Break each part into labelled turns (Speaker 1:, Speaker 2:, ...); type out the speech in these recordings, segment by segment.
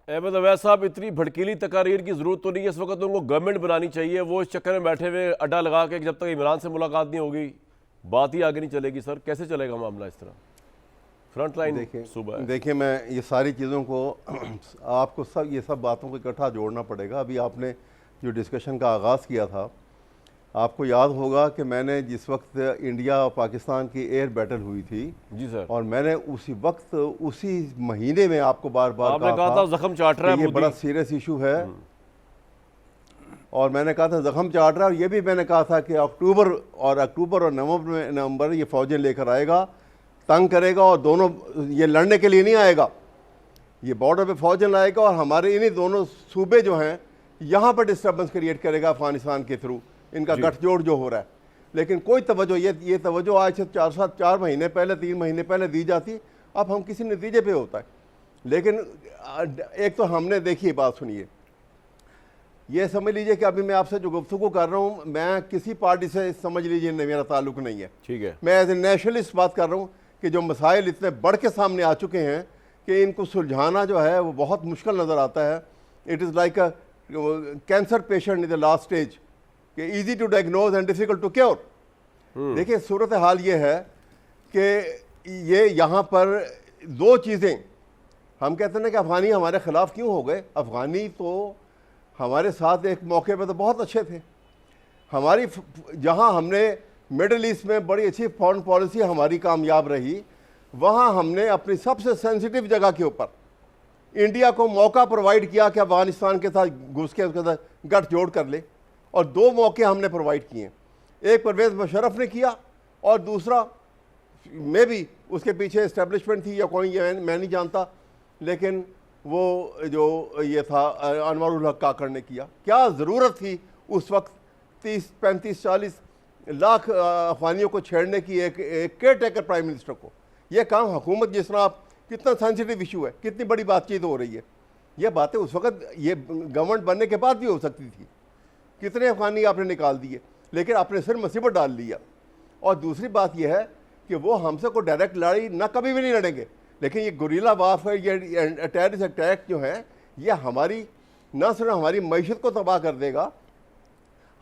Speaker 1: अहमद अवैस साहब, इतनी भड़कीली तकारीर की जरूरत तो नहीं है इस वक्त। उनको गवर्नमेंट बनानी चाहिए। वो इस चक्कर में बैठे हुए अड्डा लगा के जब तक इमरान से मुलाकात नहीं होगी बात ही आगे नहीं चलेगी। सर कैसे चलेगा मामला इस तरह? फ्रंट लाइन सुबह
Speaker 2: देखिए, मैं ये सारी चीज़ों को आपको ये सब बातों को इकट्ठा जोड़ना पड़ेगा। अभी आपने जो डिस्कशन का आगाज़ किया था, आपको याद होगा कि मैंने जिस वक्त इंडिया और पाकिस्तान की एयर बैटल हुई थी
Speaker 1: जी सर,
Speaker 2: और मैंने उसी वक्त उसी महीने में आपको बार बार
Speaker 1: आपने कहा था जख्म चाट रहा है,
Speaker 2: ये बड़ा सीरियस इशू है। और मैंने कहा था जख्म चाट रहा है। और ये भी मैंने कहा था कि अक्टूबर और नवंबर ये फौजें लेकर आएगा, तंग करेगा, और दोनों ये लड़ने के लिए नहीं आएगा, ये बॉर्डर पे फौजें लाएगा और हमारे इन्हीं दोनों सूबे जो हैं यहाँ पर डिस्टर्बेंस क्रिएट करेगा अफगानिस्तान के थ्रू, इनका गठजोड़ जो हो रहा है। लेकिन कोई तवज्जो, ये तवज्जो आज से 4 महीने पहले 3 महीने पहले दी जाती, अब हम किसी नतीजे पे होता है। लेकिन एक तो हमने, देखिए बात सुनिए, ये समझ लीजिए कि अभी मैं आपसे जो गुफ्तगू कर रहा हूँ, मैं किसी पार्टी से समझ लीजिए मेरा ताल्लुक नहीं है,
Speaker 1: ठीक है।
Speaker 2: मैं एज ए नेशनलिस्ट बात कर रहा हूँ कि जो मसाइल इतने बढ़ के सामने आ चुके हैं कि इनको सुलझाना जो है वो बहुत मुश्किल नज़र आता है। It is like a cancer patient in the last stage, कि easy to diagnose and difficult to cure. देखिए सूरत हाल ये है कि ये यहाँ पर दो चीज़ें, हम कहते हैं कि अफ़गानी हमारे ख़िलाफ़ क्यों हो गए। अफ़गानी तो हमारे साथ एक मौके पर तो बहुत अच्छे थे। हमारी जहाँ हमने मिडल ईस्ट में बड़ी अच्छी फॉरेन पॉलिसी हमारी कामयाब रही, वहाँ हमने अपनी सबसे सेंसिटिव जगह के ऊपर इंडिया को मौका प्रोवाइड किया कि अफगानिस्तान के साथ घुस के उसके साथ गठजोड़ कर ले। और 2 मौके हमने प्रोवाइड किए, एक परवेज़ मुशर्रफ ने किया और दूसरा में भी उसके पीछे इस्टेब्लिशमेंट थी या कोई, मैं नहीं जानता, लेकिन वो जो ये था अनवरुल हक काकड़ ने किया। क्या ज़रूरत थी उस वक्त 30, 35, 40 लाख अफगानियों को छेड़ने की एक केयर टेकर प्राइम मिनिस्टर को? यह काम हुकूमत, जिस तरह आप, कितना सेंसिटिव इशू है, कितनी बड़ी बातचीत हो रही है, ये बातें उस वक्त ये गवर्नमेंट बनने के बाद भी हो सकती थी। कितने अफगानी आपने निकाल दिए, लेकिन आपने सिर मुसीबत डाल लिया। और दूसरी बात यह है कि वो हमसे कोई डायरेक्ट लड़ाई ना कभी भी नहीं लड़ेंगे, लेकिन ये गुरिल्ला वारफेयर, ये टेररिस्ट अटैक जो है, ये हमारी न सिर्फ हमारी मईशत को तबाह कर देगा,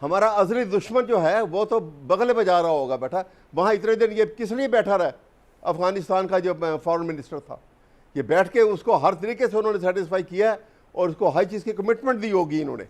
Speaker 2: हमारा अजली दुश्मन जो है वो तो बगल में जा रहा होगा बैठा। वहाँ इतने दिन ये किस लिए बैठा रहा है? अफगानिस्तान का जो फॉरेन मिनिस्टर था, ये बैठ के उसको हर तरीके से उन्होंने सेटिस्फाई किया है और उसको हर चीज़ की कमिटमेंट दी होगी इन्होंने।